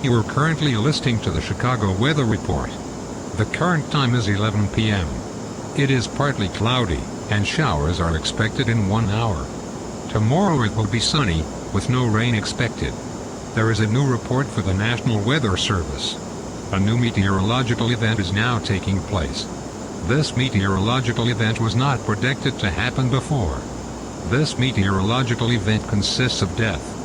You are currently listening to the Chicago Weather Report. The current time is 11 p.m. It is partly cloudy, and showers are expected in 1 hour. Tomorrow it will be sunny, with no rain expected. There is a new report for the National Weather Service. A new meteorological event is now taking place. This meteorological event was not predicted to happen before. This meteorological event consists of death.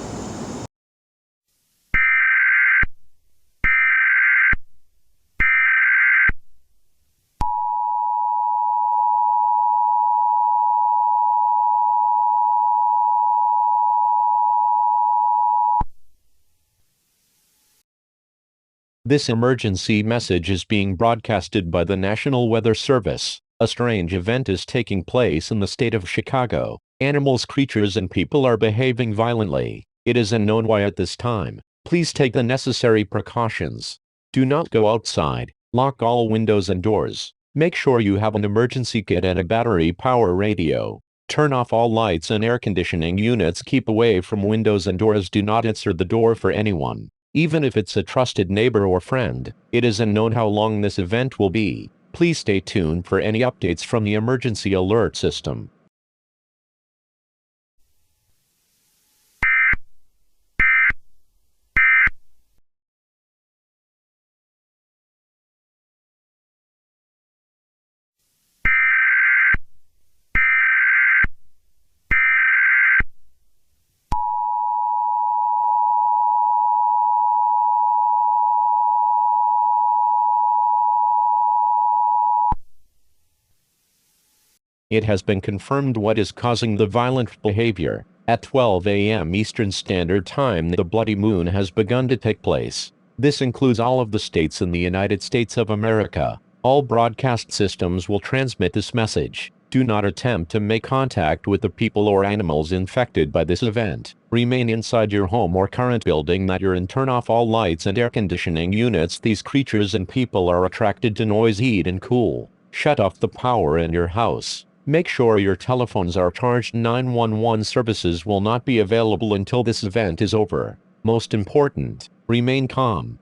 This emergency message is being broadcasted by the National Weather Service. A strange event is taking place in the state of Chicago. Animals, creatures, and people are behaving violently. It is unknown why at this time. Please take the necessary precautions. Do not go outside. Lock all windows and doors. Make sure you have an emergency kit and a battery power radio. Turn off all lights and air conditioning units. Keep away from windows and doors. Do not answer the door for anyone, even if it's a trusted neighbor or friend. It is unknown how long this event will be. Please stay tuned for any updates from the emergency alert system. It has been confirmed what is causing the violent behavior. At 12 a.m. Eastern Standard Time, the bloody moon has begun to take place. This includes all of the states in the United States of America. All broadcast systems will transmit this message. Do not attempt to make contact with the people or animals infected by this event. Remain inside your home or current building that you're in. Turn off all lights and air conditioning units. These creatures and people are attracted to noise, heat, and cool. Shut off the power in your house. Make sure your telephones are charged. 911 services will not be available until this event is over. Most important, remain calm.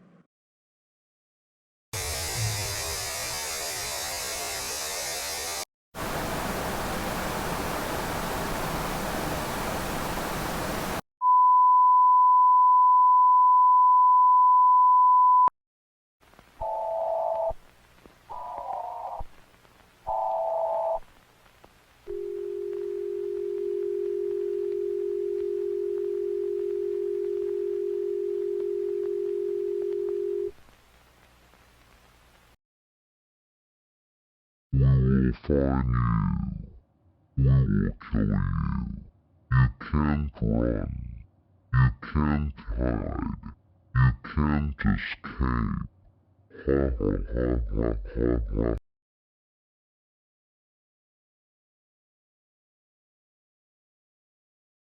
We will find you. We will kill you. You can't run. You can't hide. You can't escape. Ha ha ha ha ha ha.